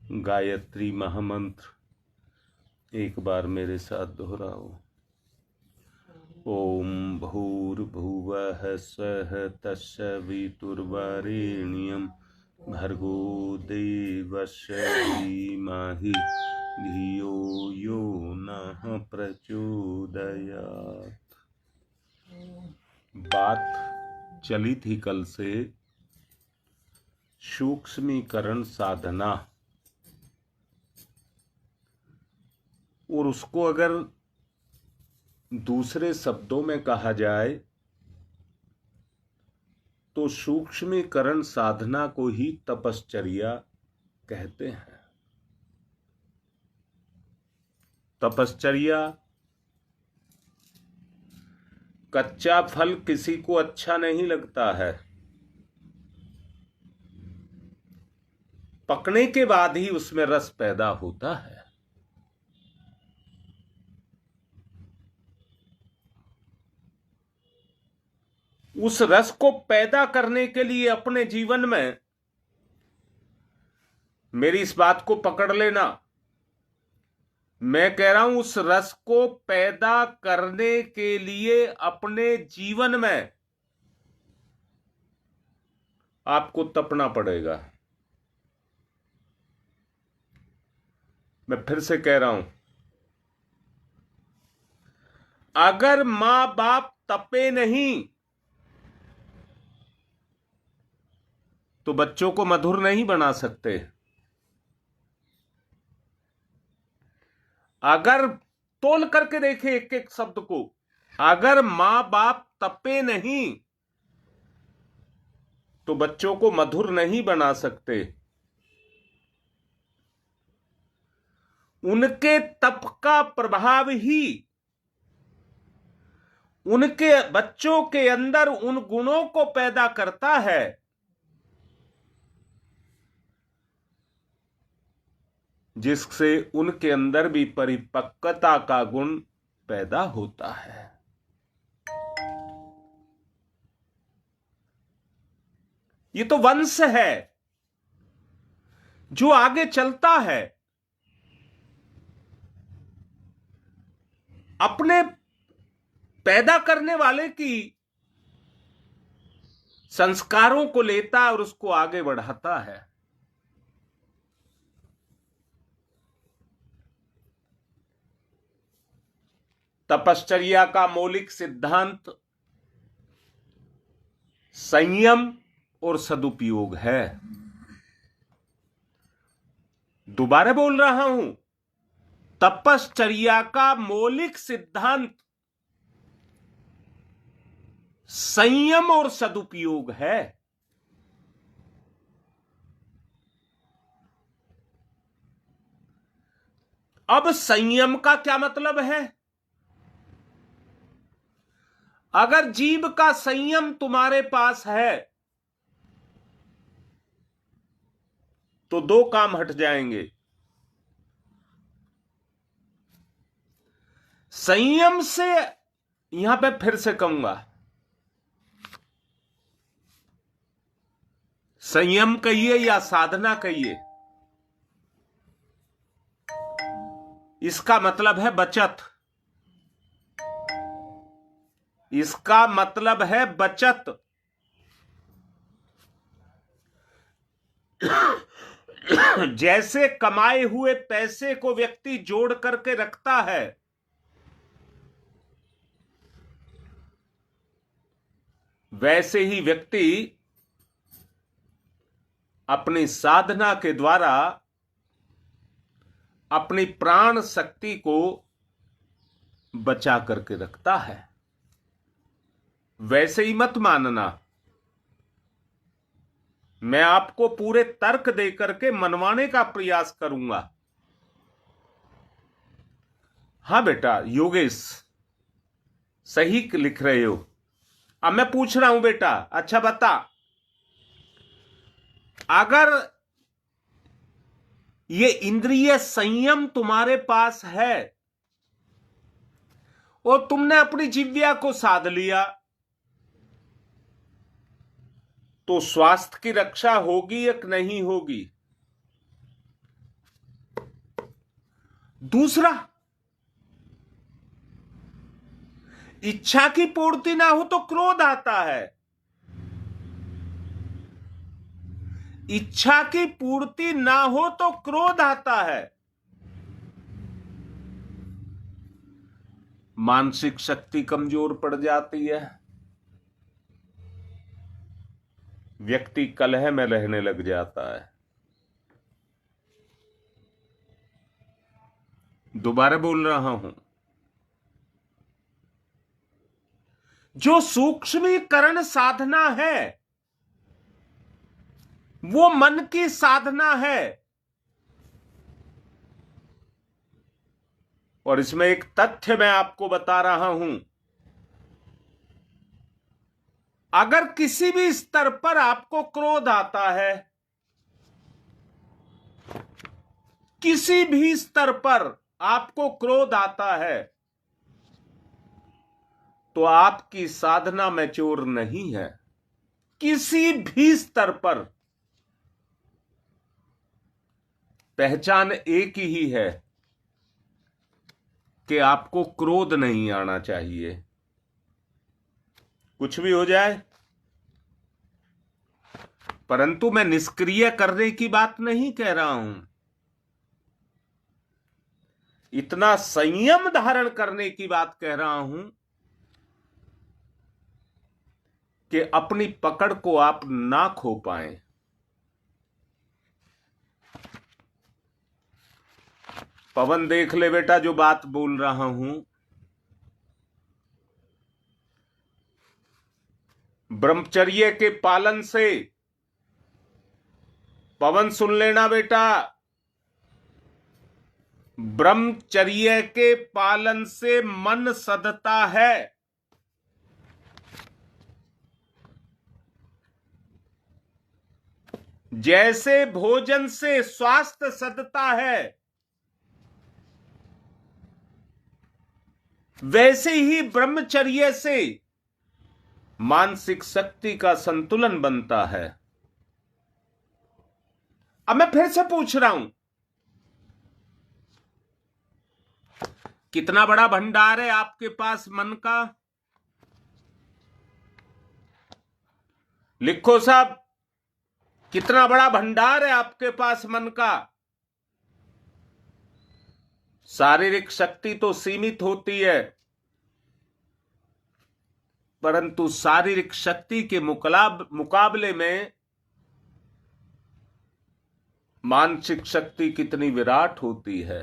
गायत्री महामंत्र एक बार मेरे साथ दोहराओ। ओम भूर्भुवः स्वः तत्सवितुर्वरेण्यं भर्गो देवस्य धीमहि धियो यो नः प्रचोदयात्। बात चली थी कल से सूक्ष्मीकरण साधना, और उसको अगर दूसरे शब्दों में कहा जाए तो सूक्ष्मीकरण साधना को ही तपश्चर्या कहते हैं। तपश्चर्या, कच्चा फल किसी को अच्छा नहीं लगता है, पकने के बाद ही उसमें रस पैदा होता है। उस रस को पैदा करने के लिए अपने जीवन में, मेरी इस बात को पकड़ लेना, मैं कह रहा हूं उस रस को पैदा करने के लिए अपने जीवन में आपको तपना पड़ेगा। मैं फिर से कह रहा हूं, अगर मां बाप तपे नहीं तो बच्चों को मधुर नहीं बना सकते। अगर तोल करके देखें एक एक शब्द को, अगर मां बाप तपे नहीं तो बच्चों को मधुर नहीं बना सकते। उनके तप का प्रभाव ही उनके बच्चों के अंदर उन गुणों को पैदा करता है जिससे उनके अंदर भी परिपक्वता का गुण पैदा होता है। ये तो वंश है जो आगे चलता है। अपने पैदा करने वाले की संस्कारों को लेता है और उसको आगे बढ़ाता है। तपश्चर्या का मौलिक सिद्धांत संयम और सदुपयोग है। दोबारा बोल रहा हूं, तपश्चर्या का मौलिक सिद्धांत संयम और सदुपयोग है। अब संयम का क्या मतलब है? अगर जीभ का संयम तुम्हारे पास है तो दो काम हट जाएंगे। संयम से, यहां पे फिर से कहूंगा, संयम कहिए या साधना कहिए, इसका मतलब है बचत। इसका मतलब है बचत। जैसे कमाए हुए पैसे को व्यक्ति जोड़ करके रखता है, वैसे ही व्यक्ति अपनी साधना के द्वारा अपनी प्राण शक्ति को बचा करके रखता है। वैसे ही मत मानना, मैं आपको पूरे तर्क दे करके मनवाने का प्रयास करूंगा। हां बेटा योगेश, सही लिख रहे हो। अब मैं पूछ रहा हूं बेटा, अच्छा बता, अगर ये इंद्रिय संयम तुम्हारे पास है और तुमने अपनी जिह्वा को साध लिया तो स्वास्थ्य की रक्षा होगी या नहीं होगी? दूसरा, इच्छा की पूर्ति ना हो तो क्रोध आता है। इच्छा की पूर्ति ना हो तो क्रोध आता है। मानसिक शक्ति कमजोर पड़ जाती है, व्यक्ति कलह में रहने लग जाता है। दोबारा बोल रहा हूं, जो सूक्ष्मीकरण साधना है वो मन की साधना है। और इसमें एक तथ्य मैं आपको बता रहा हूं, अगर किसी भी स्तर पर आपको क्रोध आता है, किसी भी स्तर पर आपको क्रोध आता है, तो आपकी साधना मैच्योर नहीं है। किसी भी स्तर पर पहचान एक ही है कि आपको क्रोध नहीं आना चाहिए। कुछ भी हो जाए, परंतु मैं निष्क्रिय करने की बात नहीं कह रहा हूं, इतना संयम धारण करने की बात कह रहा हूं कि अपनी पकड़ को आप ना खो पाएं। पवन, देख ले बेटा जो बात बोल रहा हूं, ब्रह्मचर्य के पालन से, पवन सुन लेना बेटा, ब्रह्मचर्य के पालन से मन सधता है। जैसे भोजन से स्वास्थ्य सधता है, वैसे ही ब्रह्मचर्य से मानसिक शक्ति का संतुलन बनता है। अब मैं फिर से पूछ रहा हूं, कितना बड़ा भंडार है आपके पास मन का? लिखो साहब, कितना बड़ा भंडार है आपके पास मन का? शारीरिक शक्ति तो सीमित होती है, परंतु शारीरिक शक्ति के मुकाबले में मानसिक शक्ति कितनी विराट होती है।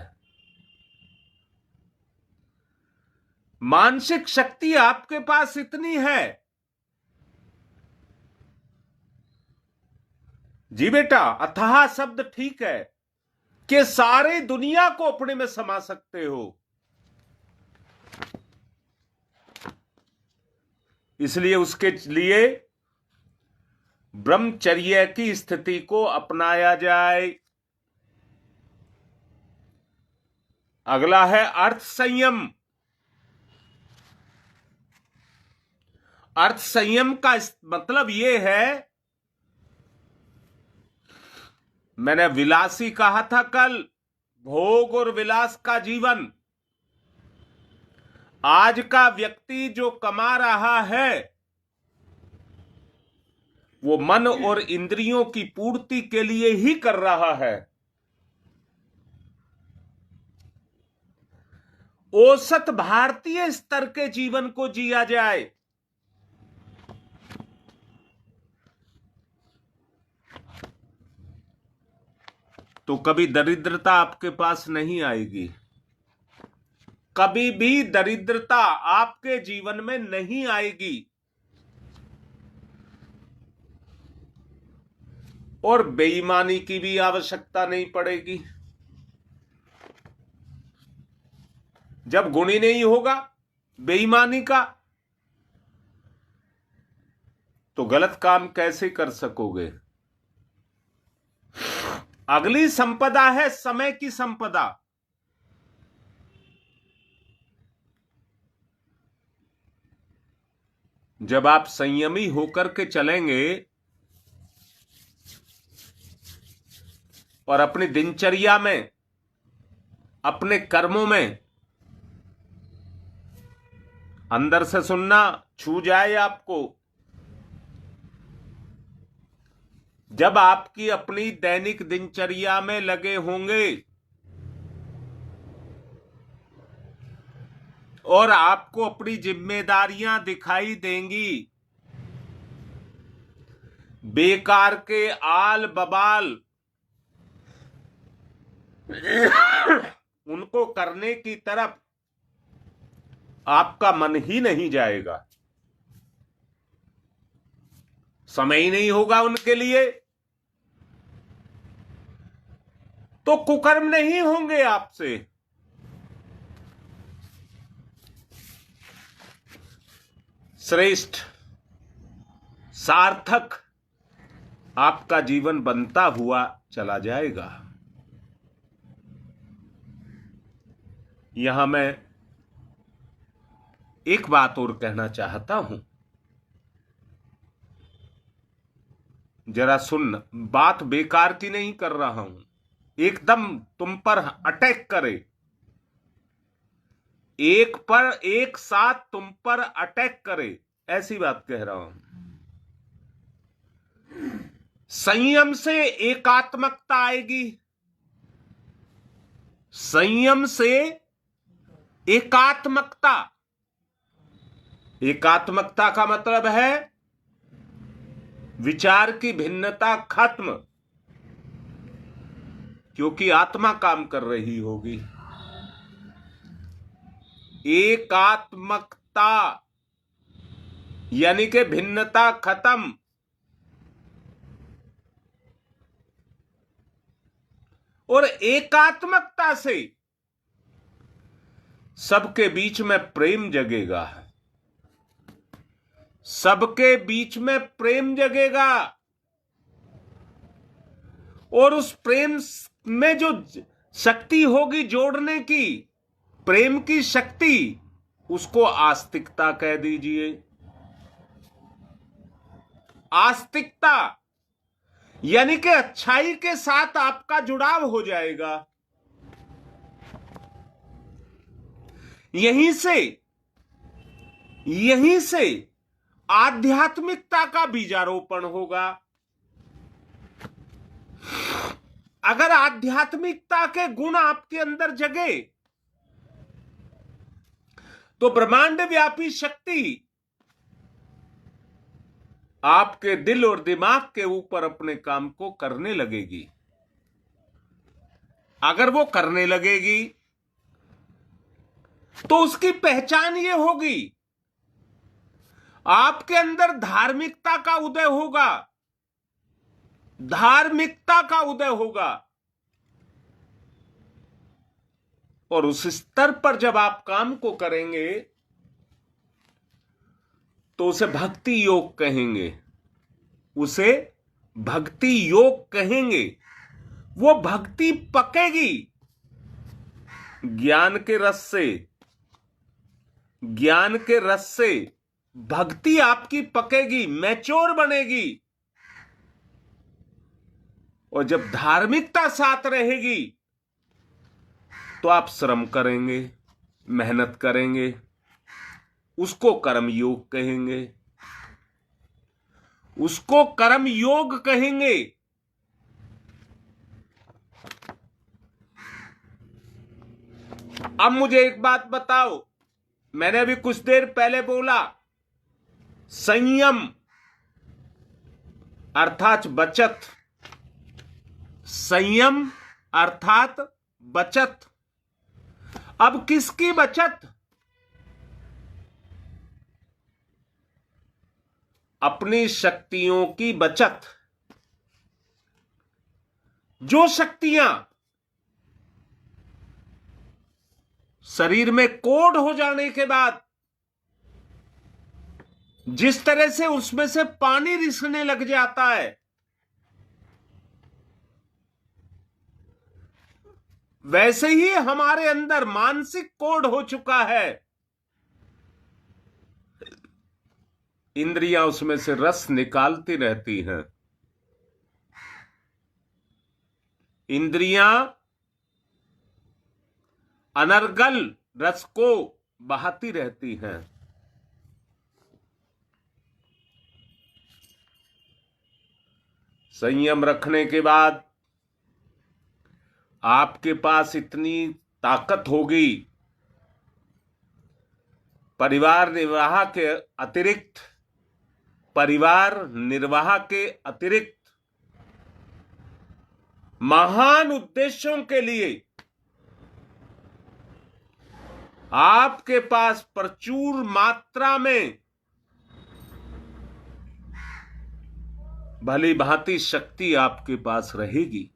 मानसिक शक्ति आपके पास इतनी है, जी बेटा, अथाह शब्द ठीक है, कि सारे दुनिया को अपने में समा सकते हो। इसलिए उसके लिए ब्रह्मचर्य की स्थिति को अपनाया जाए। अगला है अर्थ संयम। अर्थ संयम का मतलब यह है, मैंने विलासी कहा था कल, भोग और विलास का जीवन। आज का व्यक्ति जो कमा रहा है वो मन और इंद्रियों की पूर्ति के लिए ही कर रहा है। औसत भारतीय स्तर के जीवन को जिया जाए, तो कभी दरिद्रता आपके पास नहीं आएगी। कभी भी दरिद्रता आपके जीवन में नहीं आएगी। और बेईमानी की भी आवश्यकता नहीं पड़ेगी। जब गुण ही नहीं होगा बेईमानी का, तो गलत काम कैसे कर सकोगे? अगली संपदा है समय की संपदा। जब आप संयमी होकर के चलेंगे और अपनी दिनचर्या में अपने कर्मों में अंदर से सुनना छू जाए आपको। जब आपकी अपनी दैनिक दिनचर्या में लगे होंगे और आपको अपनी जिम्मेदारियां दिखाई देंगी, बेकार के आल बबाल उनको करने की तरफ आपका मन ही नहीं जाएगा, समय ही नहीं होगा उनके लिए, तो कुकर्म नहीं होंगे आपसे। श्रेष्ठ सार्थक आपका जीवन बनता हुआ चला जाएगा। यहां मैं एक बात और कहना चाहता हूं, जरा सुन, बात बेकार की नहीं कर रहा हूं, एकदम तुम पर अटैक करे, एक साथ तुम पर अटैक करे, ऐसी बात कह रहा हूं। संयम से एकात्मकता आएगी, संयम से एकात्मकता। एकात्मकता का मतलब है विचार की भिन्नता खत्म, क्योंकि आत्मा काम कर रही होगी। एकात्मकता यानी कि भिन्नता खत्म। और एकात्मकता से सबके बीच में प्रेम जगेगा, सबके बीच में प्रेम जगेगा, और उस प्रेम में जो शक्ति होगी जोड़ने की, प्रेम की शक्ति, उसको आस्तिकता कह दीजिए। आस्तिकता यानी कि अच्छाई के साथ आपका जुड़ाव हो जाएगा। यहीं से आध्यात्मिकता का बीजारोपण होगा। अगर आध्यात्मिकता के गुण आपके अंदर जगे तो ब्रह्मांड व्यापी शक्ति आपके दिल और दिमाग के ऊपर अपने काम को करने लगेगी। अगर वो करने लगेगी तो उसकी पहचान ये होगी, आपके अंदर धार्मिकता का उदय होगा, धार्मिकता का उदय होगा। और उस स्तर पर जब आप काम को करेंगे तो उसे भक्ति योग कहेंगे, उसे भक्ति योग कहेंगे। वो भक्ति पकेगी ज्ञान के रस से, ज्ञान के रस से भक्ति आपकी पकेगी, मैच्योर बनेगी। और जब धार्मिकता साथ रहेगी तो आप श्रम करेंगे, मेहनत करेंगे, उसको कर्म योग कहेंगे, उसको कर्म योग कहेंगे। अब मुझे एक बात बताओ, मैंने अभी कुछ देर पहले बोला संयम अर्थात बचत, संयम अर्थात बचत। अब किसकी बचत? अपनी शक्तियों की बचत। जो शक्तियां शरीर में कोड हो जाने के बाद जिस तरह से उसमें से पानी रिसने लग जाता है, वैसे ही हमारे अंदर मानसिक कोड हो चुका है। इंद्रियां उसमें से रस निकालती रहती हैं। इंद्रियां अनर्गल रस को बहाती रहती हैं। संयम रखने के बाद आपके पास इतनी ताकत होगी, परिवार निर्वाह के अतिरिक्त महान उद्देश्यों के लिए आपके पास प्रचुर मात्रा में भली भांति शक्ति आपके पास रहेगी।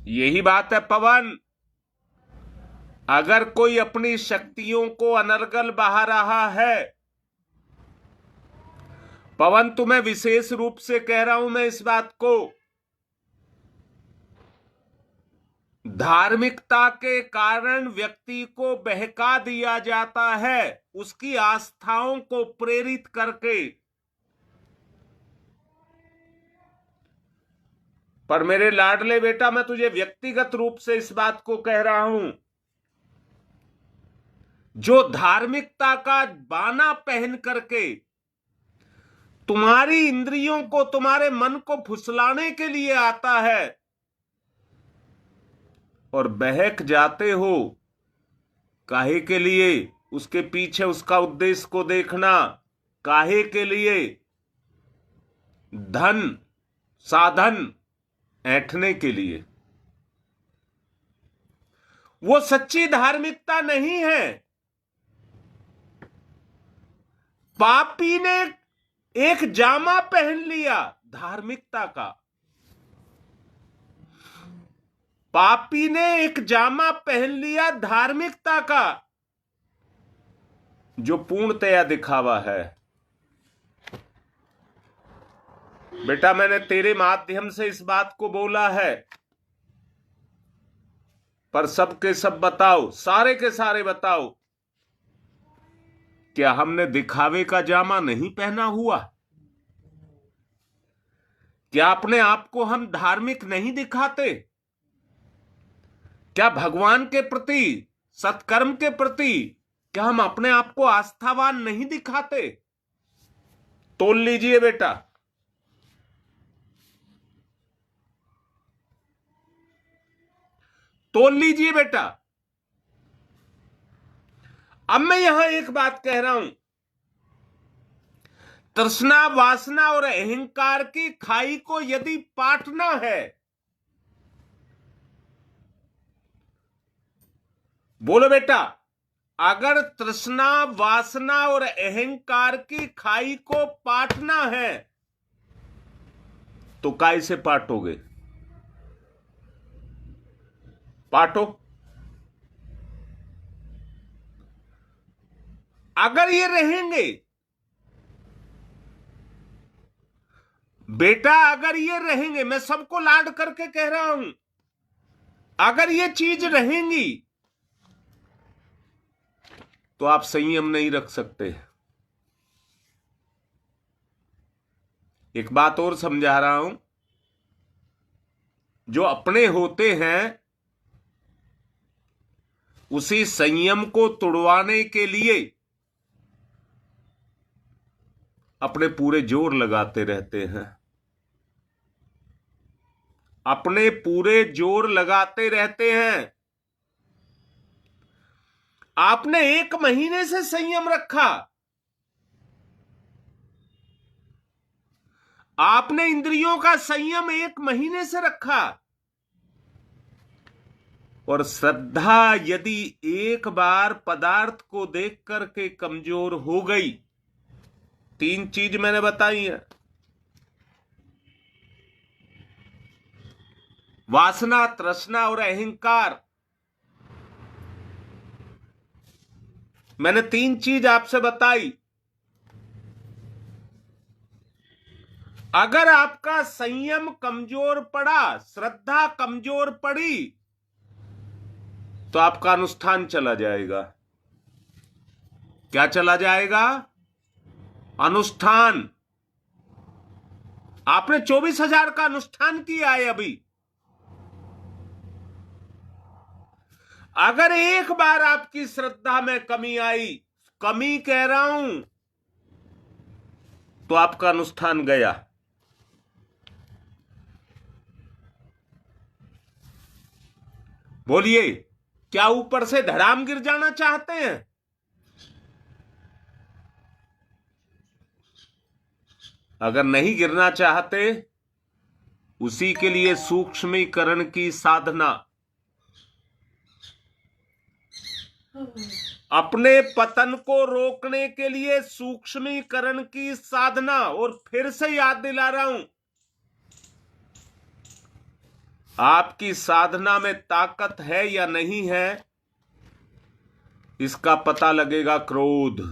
यही बात है पवन। अगर कोई अपनी शक्तियों को अनर्गल बहा रहा है, पवन तुम्हें विशेष रूप से कह रहा हूं मैं इस बात को, धार्मिकता के कारण व्यक्ति को बहका दिया जाता है, उसकी आस्थाओं को प्रेरित करके। पर मेरे लाडले बेटा, मैं तुझे व्यक्तिगत रूप से इस बात को कह रहा हूं, जो धार्मिकता का बाना पहन करके तुम्हारी इंद्रियों को, तुम्हारे मन को फुसलाने के लिए आता है और बहक जाते हो, काहे के लिए? उसके पीछे उसका उद्देश्य को देखना। काहे के लिए? धन साधन ऐंठने के लिए। वो सच्ची धार्मिकता नहीं है। पापी ने एक जामा पहन लिया धार्मिकता का, पापी ने एक जामा पहन लिया धार्मिकता का, जो पूर्णतया दिखावा है। बेटा, मैंने तेरे माध्यम से इस बात को बोला है, पर सब के सब बताओ, सारे के सारे बताओ, क्या हमने दिखावे का जामा नहीं पहना हुआ? क्या अपने आप को हम धार्मिक नहीं दिखाते? क्या भगवान के प्रति, सत्कर्म के प्रति, क्या हम अपने आप को आस्थावान नहीं दिखाते? तोल लीजिए बेटा। तोल लीजिए बेटा। अब मैं यहां एक बात कह रहा हूं, तृष्णा, वासना और अहंकार की खाई को यदि पाटना है, बोलो बेटा, अगर तृष्णा, वासना और अहंकार की खाई को पाटना है तो काय से पाटोगे? पाटो। अगर ये रहेंगे बेटा, अगर ये रहेंगे, मैं सबको लाड करके कह रहा हूं, अगर ये चीज रहेंगी तो आप संयम नहीं रख सकते। एक बात और समझा रहा हूं, जो अपने होते हैं उसी संयम को तोड़वाने के लिए अपने पूरे जोर लगाते रहते हैं, अपने पूरे जोर लगाते रहते हैं। आपने 1 महीने से संयम रखा, आपने इंद्रियों का संयम 1 महीने से रखा, और श्रद्धा यदि एक बार पदार्थ को देख करके कमजोर हो गई, 3 चीज मैंने बताई है, वासना, तृष्णा और अहंकार, मैंने 3 चीज आपसे बताई। अगर आपका संयम कमजोर पड़ा, श्रद्धा कमजोर पड़ी, तो आपका अनुष्ठान चला जाएगा। क्या चला जाएगा? अनुष्ठान। आपने 24,000 का अनुष्ठान किया है अभी। अगर एक बार आपकी श्रद्धा में कमी आई, कमी कह रहा हूं, तो आपका अनुष्ठान गया। बोलिए, क्या ऊपर से धड़ाम गिर जाना चाहते हैं? अगर नहीं गिरना चाहते, उसी के लिए सूक्ष्मीकरण की साधना, अपने पतन को रोकने के लिए सूक्ष्मीकरण की साधना। और फिर से याद दिला रहा हूं, आपकी साधना में ताकत है या नहीं है, इसका पता लगेगा क्रोध।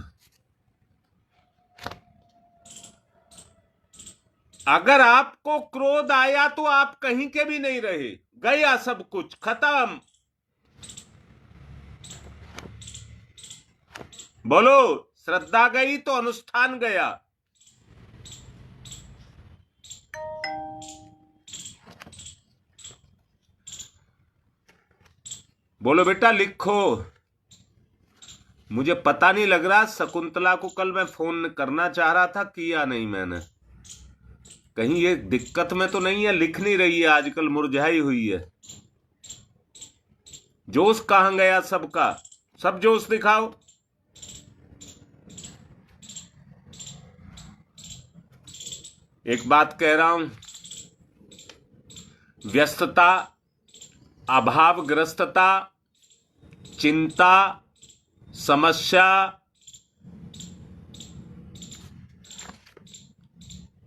अगर आपको क्रोध आया तो आप कहीं के भी नहीं रहे, गया सब कुछ, खत्म। बोलो, श्रद्धा गई तो अनुष्ठान गया। बोलो बेटा, लिखो। मुझे पता नहीं लग रहा, शकुंतला को कल मैं फोन करना चाह रहा था, किया नहीं मैंने। कहीं ये दिक्कत में तो नहीं है? लिख नहीं रही है, आजकल मुरझाई हुई है। जोश कहां गया सबका? सब जोश दिखाओ। एक बात कह रहा हूं, व्यस्तता, अभावग्रस्तता, चिंता, समस्या,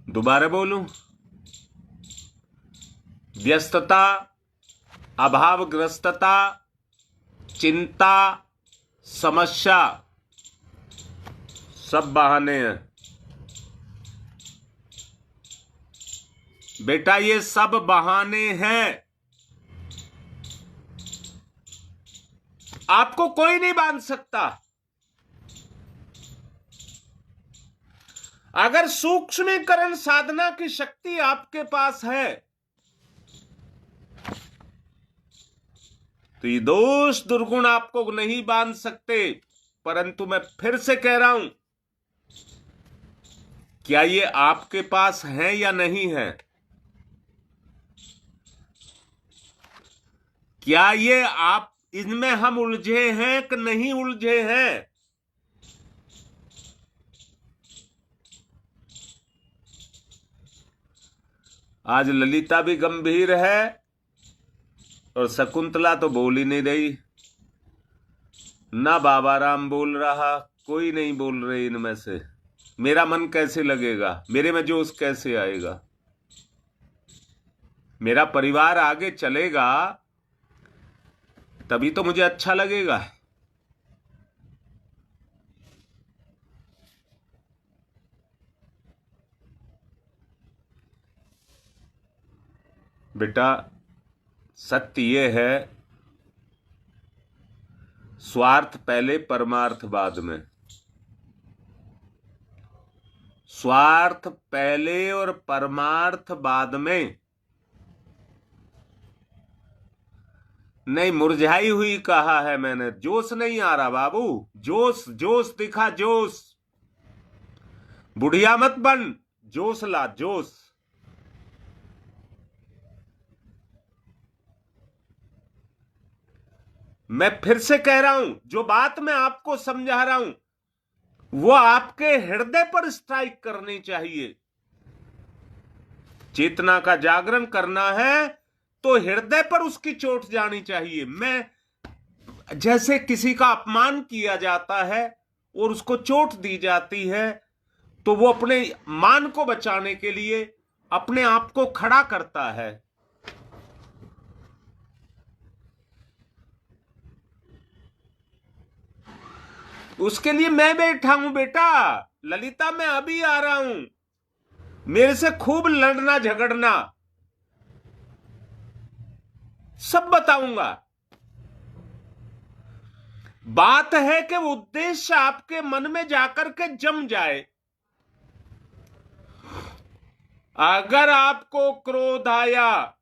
दोबारा बोलूं, व्यस्तता, अभावग्रस्तता, चिंता, समस्या, सब बहाने हैं बेटा, ये सब बहाने हैं। आपको कोई नहीं बांध सकता। अगर सूक्ष्मीकरण साधना की शक्ति आपके पास है, तो ये दोष दुर्गुण आपको नहीं बांध सकते। परंतु मैं फिर से कह रहा हूं, क्या ये आपके पास है या नहीं है? क्या ये आप, इनमें हम उलझे हैं कि नहीं उलझे हैं? आज ललिता भी गंभीर है और शकुंतला तो बोल ही नहीं रही, ना बाबा राम बोल रहा, कोई नहीं बोल रहे इनमें से। मेरा मन कैसे लगेगा? मेरे में जोश कैसे आएगा? मेरा परिवार आगे चलेगा तभी तो मुझे अच्छा लगेगा। बेटा, सत्य ये है, स्वार्थ पहले परमार्थ बाद में। स्वार्थ पहले और परमार्थ बाद में। नहीं, मुरझाई हुई कहा है मैंने, जोश नहीं आ रहा बाबू। जोश, जोश दिखा, जोश। बुढ़िया मत बन, जोश ला, जोश। मैं फिर से कह रहा हूं, जो बात मैं आपको समझा रहा हूं वो आपके हृदय पर स्ट्राइक करनी चाहिए। चेतना का जागरण करना है तो हृदय पर उसकी चोट जानी चाहिए। मैं, जैसे किसी का अपमान किया जाता है और उसको चोट दी जाती है, तो वो अपने मान को बचाने के लिए अपने आप को खड़ा करता है। उसके लिए मैं बैठा हूं बेटा। ललिता, मैं अभी आ रहा हूं, मेरे से खूब लड़ना झगड़ना, सब बताऊंगा। बात है कि उद्देश्य आपके मन में जाकर के जम जाए। अगर आपको क्रोध आया,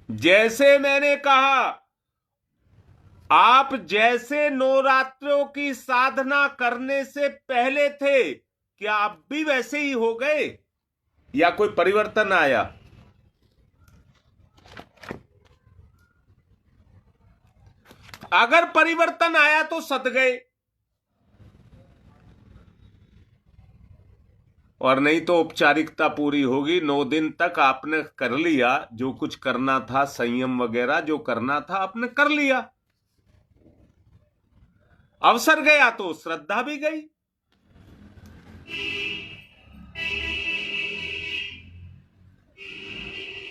जैसे मैंने कहा, आप जैसे नवरात्रों की साधना करने से पहले थे, क्या आप भी वैसे ही हो गए या कोई परिवर्तन आया? अगर परिवर्तन आया तो सद गए, और नहीं तो औपचारिकता पूरी होगी। 9 दिन तक आपने कर लिया जो कुछ करना था, संयम वगैरह जो करना था आपने कर लिया। अवसर गया तो श्रद्धा भी गई।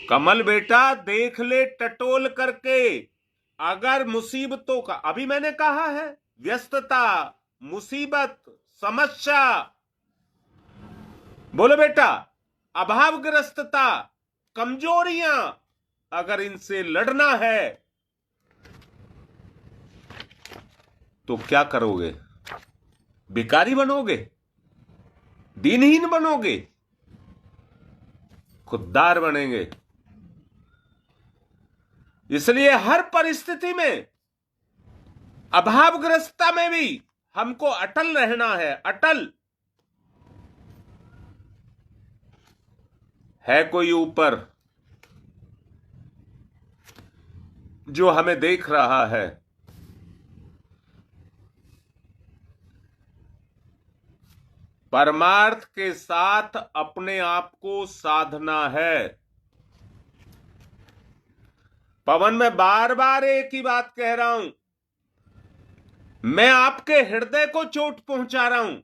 कमल बेटा देख ले टटोल करके, अगर मुसीबतों का, अभी मैंने कहा है, व्यस्तता, मुसीबत, समस्या, बोलो बेटा, अभावग्रस्तता, कमजोरियां, अगर इनसे लड़ना है तो क्या करोगे? भिखारी बनोगे? दीनहीन बनोगे? खुददार बनेंगे? इसलिए हर परिस्थिति में, अभावग्रस्तता में भी हमको अटल रहना है। अटल है कोई ऊपर जो हमें देख रहा है। परमार्थ के साथ अपने आप को साधना है। पवन, मैं बार बार एक ही बात कह रहा हूं, मैं आपके हृदय को चोट पहुंचा रहा हूं।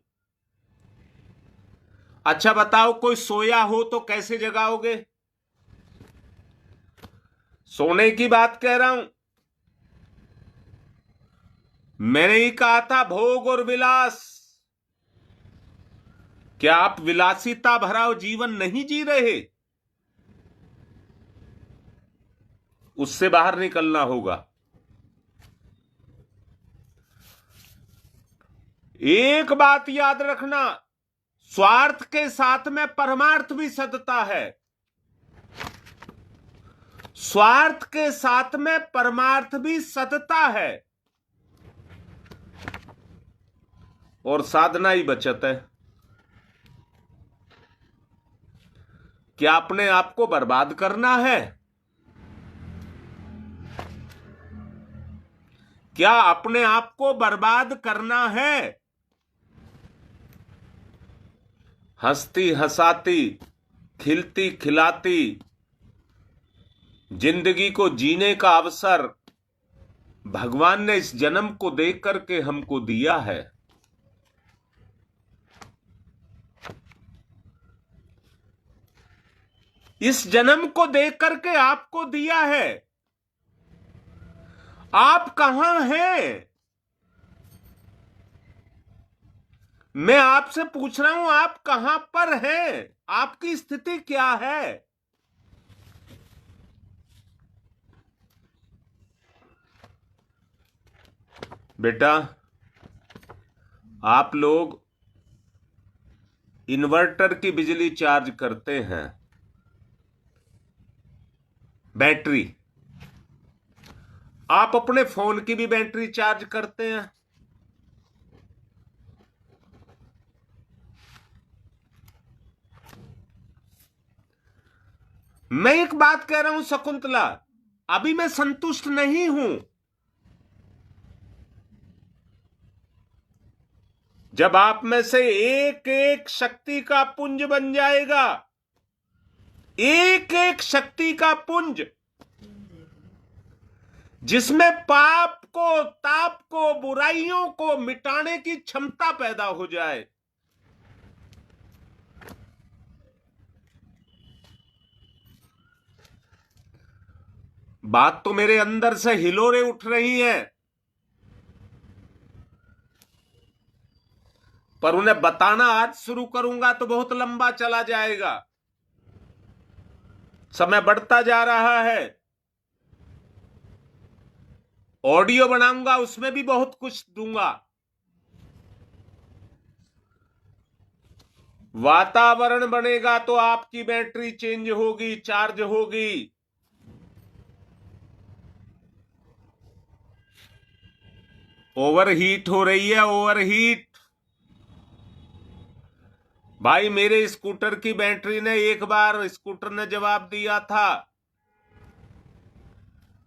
अच्छा बताओ, कोई सोया हो तो कैसे जगाओगे? सोने की बात कह रहा हूं। मैंने ही कहा था भोग और विलास। क्या आप विलासिता भरा जीवन नहीं जी रहे? उससे बाहर निकलना होगा। एक बात याद रखना, स्वार्थ के साथ में परमार्थ भी सदता है। स्वार्थ के साथ में परमार्थ भी सदता है, और साधना ही बचत है। क्या अपने आप को बर्बाद करना है? क्या अपने आप को बर्बाद करना है? हंसती हंसाती, खिलती खिलाती जिंदगी को जीने का अवसर भगवान ने इस जन्म को देख करके हमको दिया है। इस जन्म को देख करके आपको दिया है। आप कहां हैं? मैं आपसे पूछ रहा हूं, आप कहां पर हैं? आपकी स्थिति क्या है? बेटा, आप लोग इन्वर्टर की बिजली चार्ज करते हैं, बैटरी। आप अपने फोन की भी बैटरी चार्ज करते हैं। मैं एक बात कह रहा हूं शकुंतला, अभी मैं संतुष्ट नहीं हूं। जब आप में से एक एक शक्ति का पुंज बन जाएगा, एक एक शक्ति का पुंज, जिसमें पाप को, ताप को, बुराइयों को मिटाने की क्षमता पैदा हो जाए, बात तो मेरे अंदर से हिलोरे उठ रही हैं, पर उन्हें बताना आज शुरू करूंगा तो बहुत लंबा चला जाएगा। समय बढ़ता जा रहा है। ऑडियो बनाऊंगा, उसमें भी बहुत कुछ दूंगा। वातावरण बनेगा तो आपकी बैटरी चेंज होगी, चार्ज होगी। ओवरहीट हो रही है, ओवरहीट। भाई मेरे स्कूटर की बैटरी ने एक बार स्कूटर ने जवाब दिया था।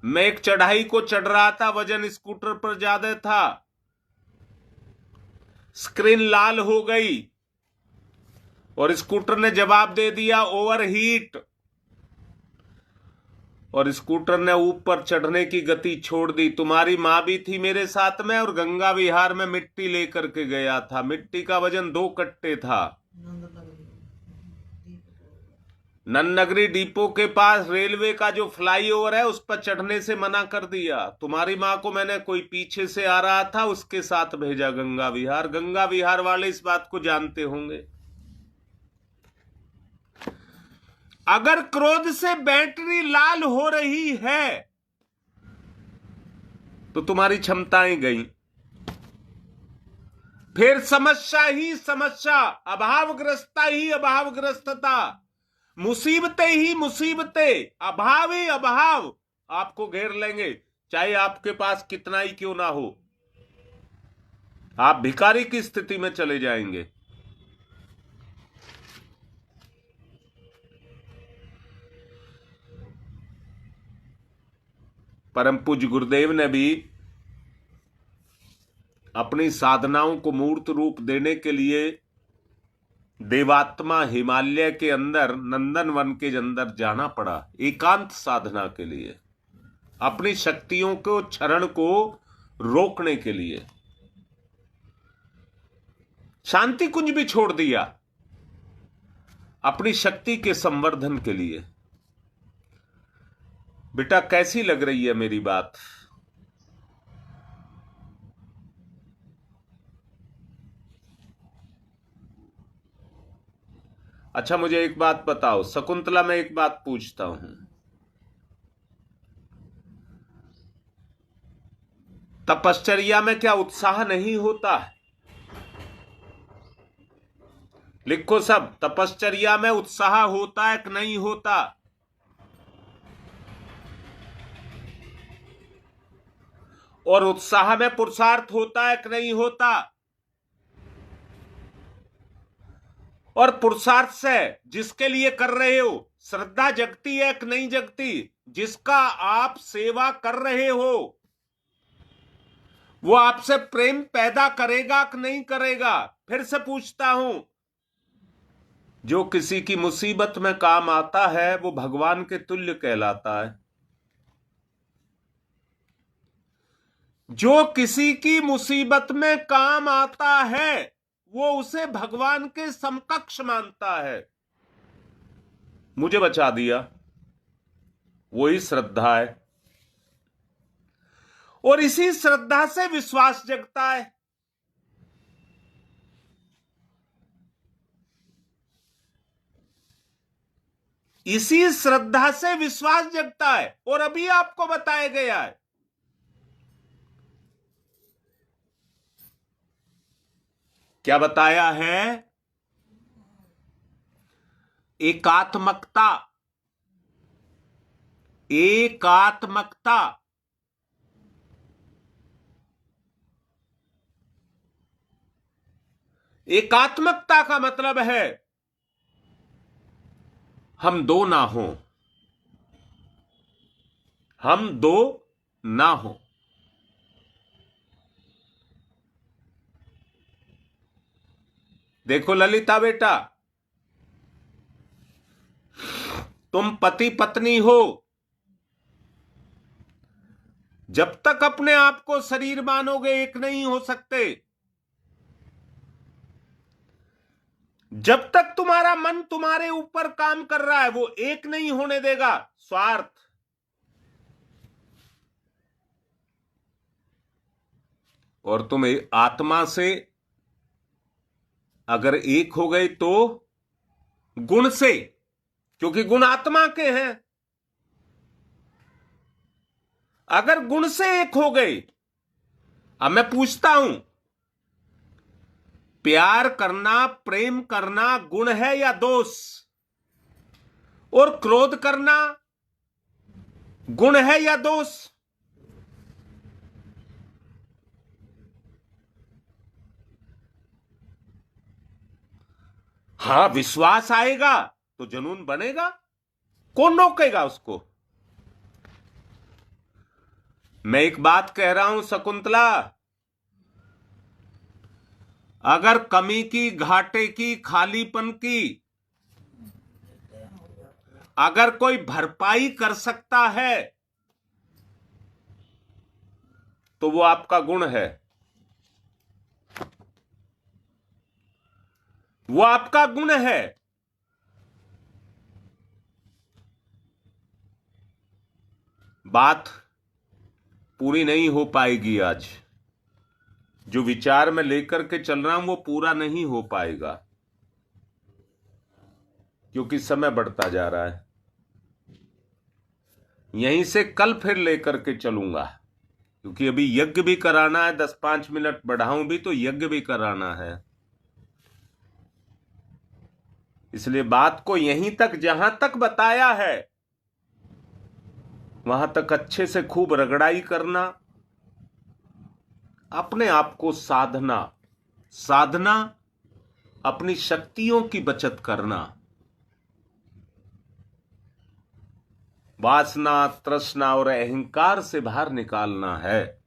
मैं एक चढ़ाई को चढ़ रहा था, वजन स्कूटर पर ज्यादा था, स्क्रीन लाल हो गई और स्कूटर ने जवाब दे दिया ओवरहीट, और स्कूटर ने ऊपर चढ़ने की गति छोड़ दी। तुम्हारी मां भी थी मेरे साथ में, और गंगा विहार में मिट्टी लेकर के गया था। मिट्टी का वजन 2 कट्टे था। नन्नगरी डिपो के पास रेलवे का जो फ्लाईओवर है उस पर चढ़ने से मना कर दिया। तुम्हारी मां को मैंने, कोई पीछे से आ रहा था उसके साथ भेजा गंगा विहार। गंगा विहार वाले इस बात को जानते होंगे। अगर क्रोध से बैटरी लाल हो रही है तो तुम्हारी क्षमताएं गई, फिर समस्या ही समस्या, अभावग्रस्ता ही अभावग्रस्तता, मुसीबतें ही मुसीबतें, अभाव ही अभाव आपको घेर लेंगे, चाहे आपके पास कितना ही क्यों ना हो। आप भिखारी की स्थिति में चले जाएंगे। परम पूज्य गुरुदेव ने भी अपनी साधनाओं को मूर्त रूप देने के लिए देवात्मा हिमालय के अंदर नंदन वन के अंदर जाना पड़ा, एकांत साधना के लिए, अपनी शक्तियों को क्षरण को रोकने के लिए। शांति कुंज भी छोड़ दिया अपनी शक्ति के संवर्धन के लिए। बेटा कैसी लग रही है मेरी बात? अच्छा मुझे एक बात बताओ शकुंतला, मैं एक बात पूछता हूं, तपश्चर्या में क्या उत्साह नहीं होता है? लिखो सब, तपश्चर्या में उत्साह होता है कि नहीं होता? और उत्साह में पुरुषार्थ होता है कि नहीं होता? और पुरुषार्थ से जिसके लिए कर रहे हो श्रद्धा जगती है कि नहीं जगती? जिसका आप सेवा कर रहे हो वो आपसे प्रेम पैदा करेगा कि नहीं करेगा? फिर से पूछता हूं, जो किसी की मुसीबत में काम आता है वो भगवान के तुल्य कहलाता है। जो किसी की मुसीबत में काम आता है वो उसे भगवान के समकक्ष मानता है। मुझे बचा दिया, वही श्रद्धा है, और इसी श्रद्धा से विश्वास जगता है। इसी श्रद्धा से विश्वास जगता है। और अभी आपको बताया गया है, क्या बताया है? एकात्मकता, एकात्मकता। एकात्मकता का मतलब है हम दो ना हो, हम दो ना हो। देखो ललिता बेटा, तुम पति पत्नी हो, जब तक अपने आप को शरीर मानोगे एक नहीं हो सकते। जब तक तुम्हारा मन तुम्हारे ऊपर काम कर रहा है वो एक नहीं होने देगा। स्वार्थ, और तुम आत्मा से अगर एक हो गए तो गुण से, क्योंकि गुण आत्मा के हैं। अगर गुण से एक हो गए, अब मैं पूछता हूं प्यार करना, प्रेम करना गुण है या दोष? और क्रोध करना गुण है या दोष? हाँ, विश्वास आएगा तो जुनून बनेगा, कौन रोकेगा उसको? मैं एक बात कह रहा हूं शकुंतला, अगर कमी की, घाटे की, खालीपन की अगर कोई भरपाई कर सकता है तो वो आपका गुण है, वो आपका गुण है। बात पूरी नहीं हो पाएगी आज, जो विचार मैं लेकर के चल रहा हूं वो पूरा नहीं हो पाएगा, क्योंकि समय बढ़ता जा रहा है। यहीं से कल फिर लेकर के चलूंगा, क्योंकि अभी यज्ञ भी कराना है, 10-5 मिनट बढ़ाऊं भी तो यज्ञ भी कराना है। इसलिए बात को यहीं तक, जहां तक बताया है वहां तक अच्छे से खूब रगड़ाई करना, अपने आप को साधना, अपनी शक्तियों की बचत करना, वासना, तृष्णा और अहंकार से बाहर निकालना है।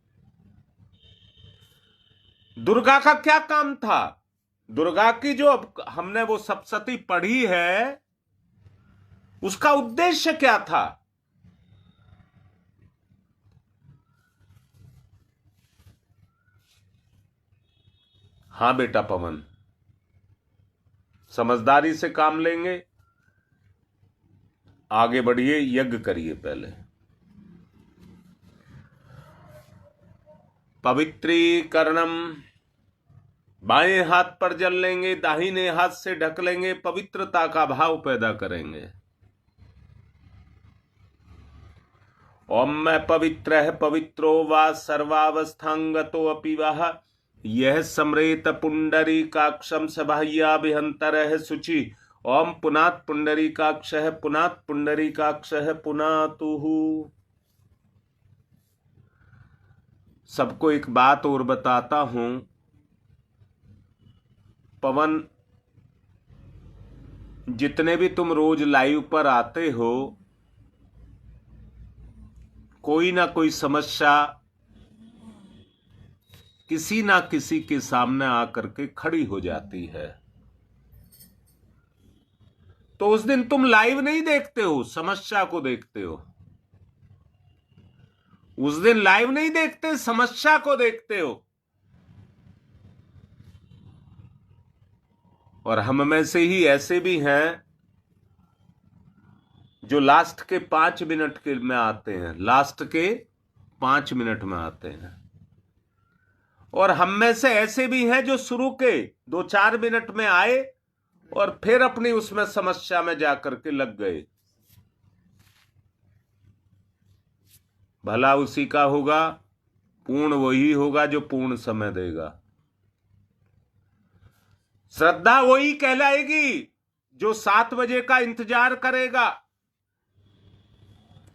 दुर्गा का क्या काम था? दुर्गा की जो अब हमने वो सप्तशती पढ़ी है, उसका उद्देश्य क्या था? हां बेटा पवन, समझदारी से काम लेंगे, आगे बढ़िए, यज्ञ करिए। पहले पवित्रीकरणम, बाएं हाथ पर जल लेंगे, दाहिने हाथ से ढक लेंगे, पवित्रता का भाव पैदा करेंगे। ओम मैं पवित्र है, पवित्रो वा सर्वावस्थांगतो अपि वह, यह समरेत पुंडरीकाक्षम सबाह्याभिहंतर है शुचि। ओम पुनात् पुंडरीकाक्ष है, पुनात् पुंडरीकाक्ष है, पुनातुहु। सबको एक बात और बताता हूं, पवन, जितने भी तुम रोज लाइव पर आते हो, कोई ना कोई समस्या किसी ना किसी के सामने आकर के खड़ी हो जाती है। तो उस दिन तुम लाइव नहीं देखते हो, समस्या को देखते हो। उस दिन लाइव नहीं देखते, समस्या को देखते हो। और हम में से ही ऐसे भी हैं जो लास्ट के 5 मिनट के में आते हैं, लास्ट के 5 मिनट में आते हैं। और हम में से ऐसे भी हैं जो शुरू के 2-4 मिनट में आए और फिर अपनी उसमें समस्या में जाकर के लग गए। भला उसी का होगा, पूर्ण वही होगा जो पूर्ण समय देगा। श्रद्धा वही कहलाएगी जो 7 बजे का इंतजार करेगा,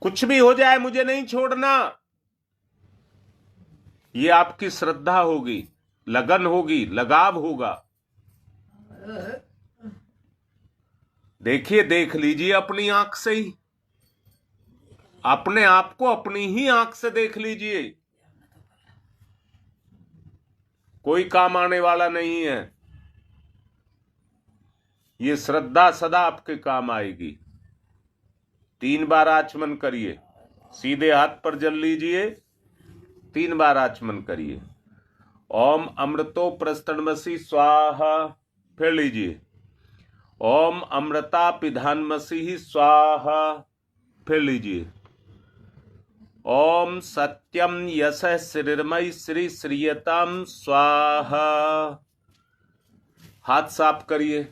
कुछ भी हो जाए मुझे नहीं छोड़ना। ये आपकी श्रद्धा होगी, लगन होगी, लगाव होगा। देखिए, देख लीजिए अपनी आंख से ही, अपने आप को अपनी ही आंख से देख लीजिए। कोई काम आने वाला नहीं है। ये श्रद्धा सदा आपके काम आएगी। 3 बार आचमन करिए, सीधे हाथ पर जल लीजिए, 3 बार आचमन करिए। ओम अमृतो प्रस्तनमसि स्वाहा, फिर लीजिए। ओम अमृता पिधानमसि स्वाहा, फिर लीजिए। ओम सत्यम यश श्रीर्मय श्री श्रीयताम स्वाहा। हाथ साफ करिए।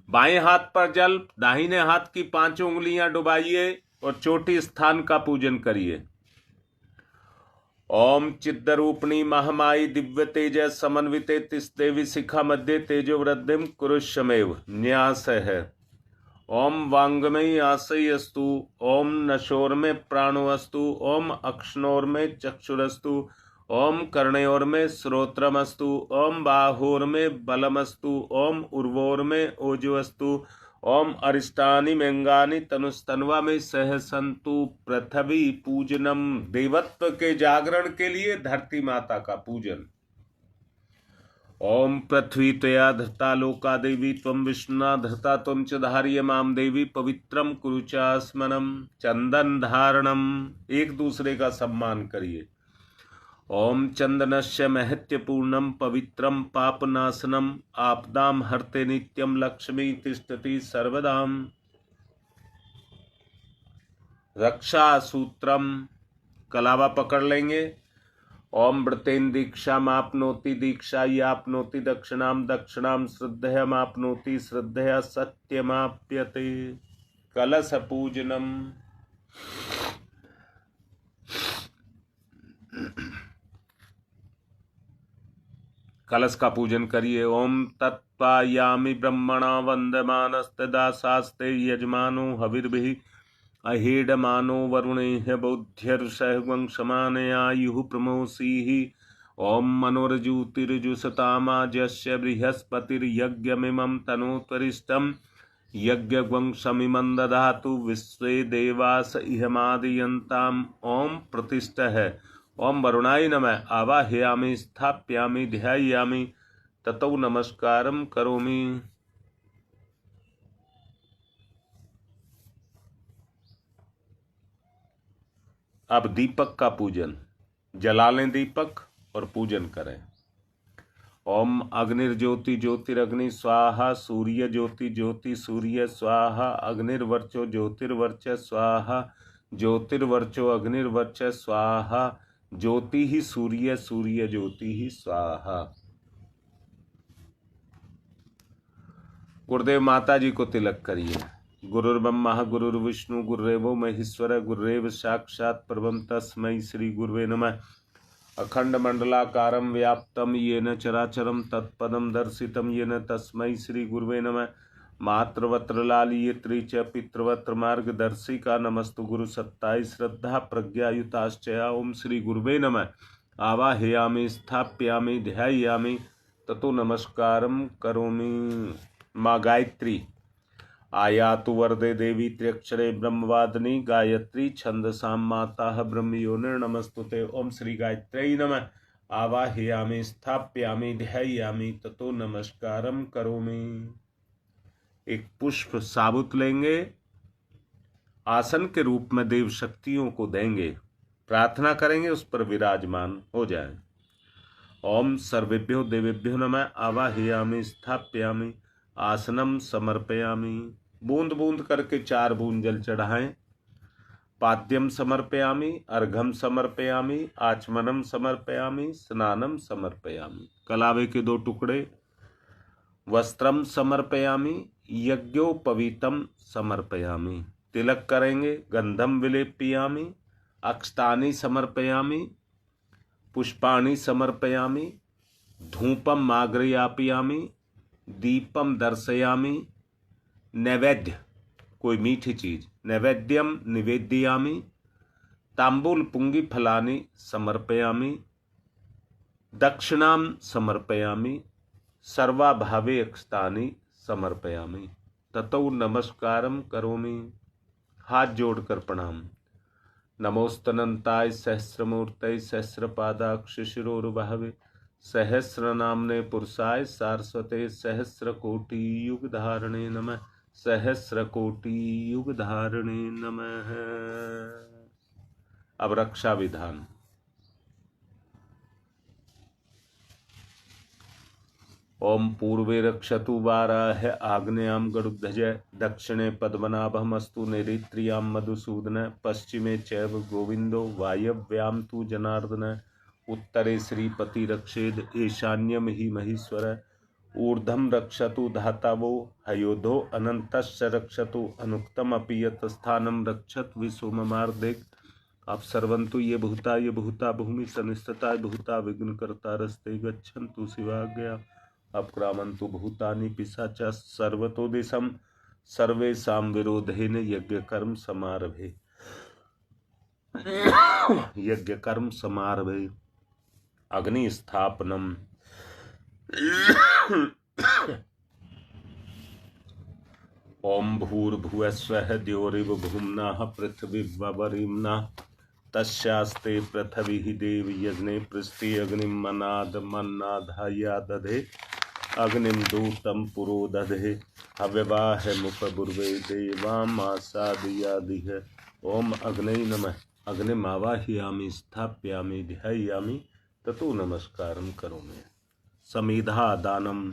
बाएं हाथ पर जल, दाहिने हाथ की 5 उंगलियां डुबाइए और चोटी स्थान का पूजन करिए। ओम चिद्रूपिणी महामाई दिव्य तेज समन्विते तिस्देवी शिखा मध्य तेजो वृद्धिम कुरुष्यमेव न्यास है। ओम वांगमयी आशयस्तु, ओम नशोर्मे प्राणोस्तु, ओम अक्षणोर में चक्षुरस्तु, ओम कर्णयोर में श्रोत्रमस्तु, ओम बाहोर में बलमस्तु, ओम उर्वोर में ओजोस्तु, ओम अरिष्टानि मेंगानि तनुस्तन्वा में सहसंतु। पृथ्वी पूजनम, देवत्व के जागरण के लिए धरती माता का पूजन। ओम पृथ्वी त्वया धृता लोका देवी त्वं विष्णुना धृता त्वं च धार्य माम देवी पवित्रम कुरुचास्मनम। चंदन धारणम, एक दूसरे का सम्मान करिए। ओम चंदनस्य महत्यपूर्णम पवित्रम पापनाशनम आपदाम हरते नित्यम लक्ष्मी तिष्ठति सर्वदाम। रक्षा सूत्रम, कलावा पकड़ लेंगे। ओम व्रतेन दीक्षा मापनोति दीक्षा यापनोति दक्षिणाम दक्षिणाम श्रद्धया मापनोति श्रद्धया सत्यमाप्यते। कलश पूजनम, कलश का पूजन करिए। ओम तत्त्वायामि ब्रह्मणा वंदमानस्तदा शास्ते यजमानो हविर्भिः अहेडमानो वरुणेह बौद्ध्यर्षः वंशमानयायुः प्रमोषीः। ओम मनोरजुतिर्जुषतामाजस्य बृहस्पतिर्यज्ञमिमं तनोत्वरिष्ठं यज्ञवंशमिमं दधातु विश्वे देवास इहमादयन्ताम्। ओम प्रतिष्ठः। ओम वरुणाय नमः। आवाहयामि स्थाप्यामि ध्यायामि ततो नमस्कारं करोमि। अब दीपक का पूजन, जला लें दीपक और पूजन करें। ओम अग्निर्ज्योति ज्योतिरग्नि स्वाहा, सूर्य ज्योति ज्योति सूर्य स्वाहा, अग्निर्वर्चो ज्योतिर्वर्च स्वाहा, ज्योतिर्वर्चो अग्निर्वर्च स्वाहा, ज्योति ही सूर्य सूर्य ज्योति ही स्वाहा। गुरुदेव माता जी को तिलक करिए। गुरुर्ब्रह्मा गुरुर्विष्णु गुरुरेवो महेश्वर गुरुरेव साक्षात् परब्रह्म तस्मै श्री गुरुवे नमः। अखंड मंडलाकारं व्याप्तं येन चराचरं तत्पदं दर्शितं येन तस्मै श्री गुरुवे नमः। मातृवत्र लालियत्री च पितृवत्र मार्गदर्शिका नमस्तु गुरु सत्ताई श्रद्धा प्रज्ञायुताश्चया। ओम श्री गुरुवे नमः। आवाहयामि स्थाप्यामि ध्यायामि ततो नमस्कारं करोमि। माँ गायत्री आयातु वरदे देवी त्र्यक्षरे ब्रह्मवादिनी गायत्री छंदसां माता ब्रह्मयोनिर् नमस्तुते। ओम श्री गायत्री नमः। आवाहयामि स्थाप्यामि ध्यायामि ततो नमस्कारं करोमि। एक पुष्प साबुत लेंगे, आसन के रूप में देव शक्तियों को देंगे, प्रार्थना करेंगे उस पर विराजमान हो जाए। ओम सर्वेभ्यो देवेभ्यो नमः। आवाहयामि स्थाप्यामि आसनम समर्पयामि। बूंद बूंद करके 4 बूंद जल चढ़ाएं। पाद्यम समर्पयामि, अर्घम समर्पयामि, आचमनम समर्पयामि, स्नानम समर्पयामि। कलावे के 2 टुकड़े। वस्त्रम समर्पयामि, यज्ञोपवीतम समर्पयामि। तिलक करेंगे। गंधम विलेपयामि, अक्षतानि समर्पयामि, पुष्पाणि समर्पयामि, धूपम आग्रयापयामि, दीपम दर्शयामि। नैवेद्य, कोई मीठी चीज, नैवेद्यम निवेदयामि। तांबूल पुंगी फलानि समर्पयामि, दक्षिणां समर्पयामि, सर्वाभावे अक्षतानि समर्पयामि ततो नमस्कारं करोमि। हाथ जोड़कर प्रणाम। नमोस्तनंताय सहस्रमूर्तये सहस्रपादाक्ष शिरोरुबाहवे सहस्रनाम्ने पुरुषाय सारस्वते सहस्रकोटि युग धारणे नमः। सहस्रकोटि युग धारणे नमः। अब रक्षा विधान। ओम पूर्वे रक्षतु वाराह आग्नेयां गरुध्वज दक्षिणे पद्मनाभमस्तु नैऋत्यां मधुसूदन पश्चिमे चैव गोविंदो वायव्यां तु जनार्दन उत्तरे श्रीपति रक्षेद ईशान्यम हि महेश्वर ऊर्ध्वं रक्षतु धातावो हयोधो अनन्तश्च रक्षतु अनुक्तमपि यत् स्थानं रक्षत विसोममार्देक आप सर्वन्तु ये भूता भूमि सनिष्ठता भूता विघ्नकर्ता रस्ते गच्छन्तु शिवाज्ञया अक्रामन्तु भूतानि पिशाचा सर्वतो दिशं सर्वेषां विरोधेन यज्ञ कर्म समारभे अग्नि स्थापनम ओम भूर्भुवस्वः द्यौरिव भूम्नः पृथिवीवरिम्ना तस्यास्ते पृथिवीः देवी यज्ञे पृष्ठे अग्निं मन्नाधाया दधे अग्निं दूतं पुरो दधे हव्यवाहमुपपूर्वे देवामासादयादिह ओम अग्ने नमः अग्निमावाहयामि स्थापयामि ध्यायामि ततो नमस्कारं करोमि। समिधा दानम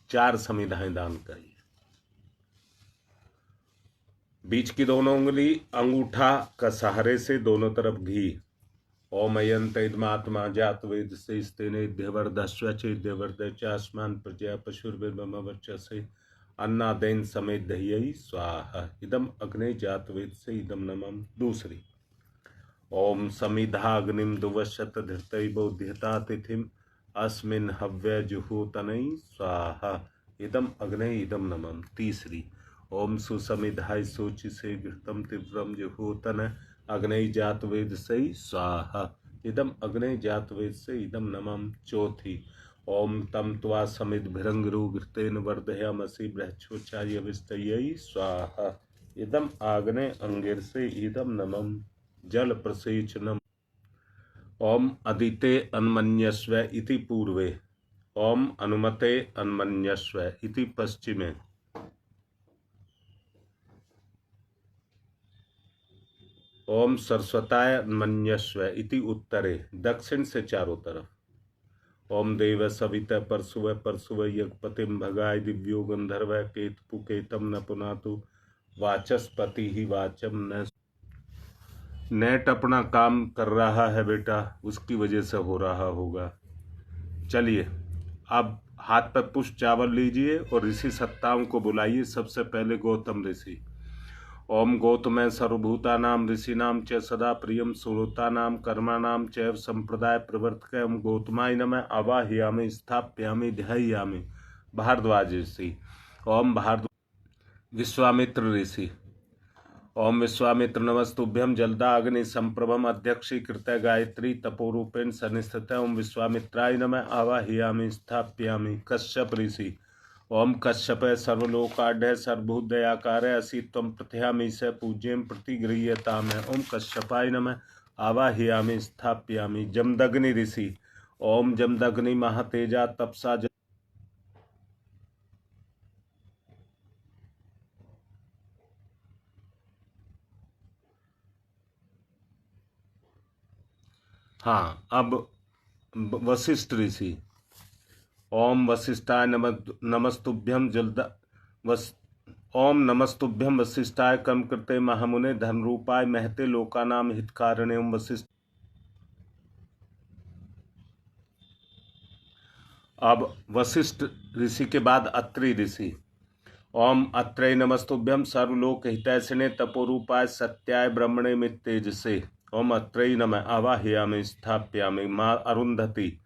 4 समिधाएं दान करिए। बीच की दोनों उंगली अंगूठा का सहारे से दोनों तरफ घी। ओम अयंत इदमात्मा जात वेद से स्तेने देवर्धस्व चेद्यवर्ध चास्मान प्रजा पशुर्वेदमवर्चसे अन्नादेन समेत दह्यई स्वाहा इदम अग्ने जात वेद से इदम नमम। दूसरी ओम समिधाग्निम दुवशत धृतई बौध्यता तिथिम अस्मिन् हव्य जुहोतनै स्वाहा इदम अग्ने इदम नमम। तीसरी ओम सुसमिधाय सोचि से घृतम तीव्रम जुहोतन अग्ने जात वेद से स्वाहा इदम अग्ने जात वेद से इदम नमम। चौथी ओम तम त्वा समिद भिरंगरु घृतेन वर्धयामसि बृहच्छोचाय विस्तयै स्वाहा इदम आग्ने अंगिर से इदम नमम। जल प्रसेचनम ओम अदिते अन्मन्यस्व इति पूर्वे ओम अनुमते अन्मन्यस्व इति पश्चिमे ओम सरस्वताय अन्मन्यस्व इति उत्तरे दक्षिण से चारों तरफ। ओम देव सवित परशुव यज्ञपतिम भगाय दिव्यो गंधर्व केतपुकेतम न पुनातु वाचस्पति ही वाचम न। नेट अपना काम कर रहा है बेटा, उसकी वजह से हो रहा होगा। चलिए अब हाथ पर पुष्प चावल लीजिए और ऋषि सत्ताओं को बुलाइए। सबसे पहले गौतम ऋषि। ओम गौतम सर्वभूतानां ऋषीणां च सदा प्रियं सुहृतानां कर्माणां चैव संप्रदाय प्रवर्तक ओम गौतमाय नमः आवाहयामि स्थापयामि ध्यायामि। भारद्वाज ऋषि। ओम भारद्वाज। विश्वामित्र ऋषि। ओम विश्वामित्र नमस्तुभ्यं जलदाग्नि संप्रभम अध्यक्षीकृत गायत्री तपोरूपेण सन्निस्थित ओम विश्वामित्राय नमः आवाहयामि स्थापयामि। कश्यप ऋषि। ओम कश्यप सर्वलोकाढ्य सर्वभूतदयाकार असि त्वं प्रथयामि स पूज्यं प्रतिगृह्यताम् ओम कश्यपाय नमः आवाहयामि स्थापयामि। जमदग्नि ऋषि। ओम जमदग्नि महातेजा तपसा हाँ अब वशिष्ठ ऋषि। ओम वशिष्ठाय नमस्तुभ्यं ओम नमस्तुभ्यं वशिष्ठाय कर्म कृते महामुने धर्मरूपाय महते लोकानां हितकारणे ओम वशिष्ठ। अब वशिष्ठ ऋषि के बाद अत्रि ऋषि। ओम अत्रे नमस्तुभ्यं सर्वलोक हितैषिणे तपोरूपाय सत्याय ब्रह्मणे मित्तेजसे ओम अत्रै नमः आवाहयामि स्थापयामि। माँ अरुंधति।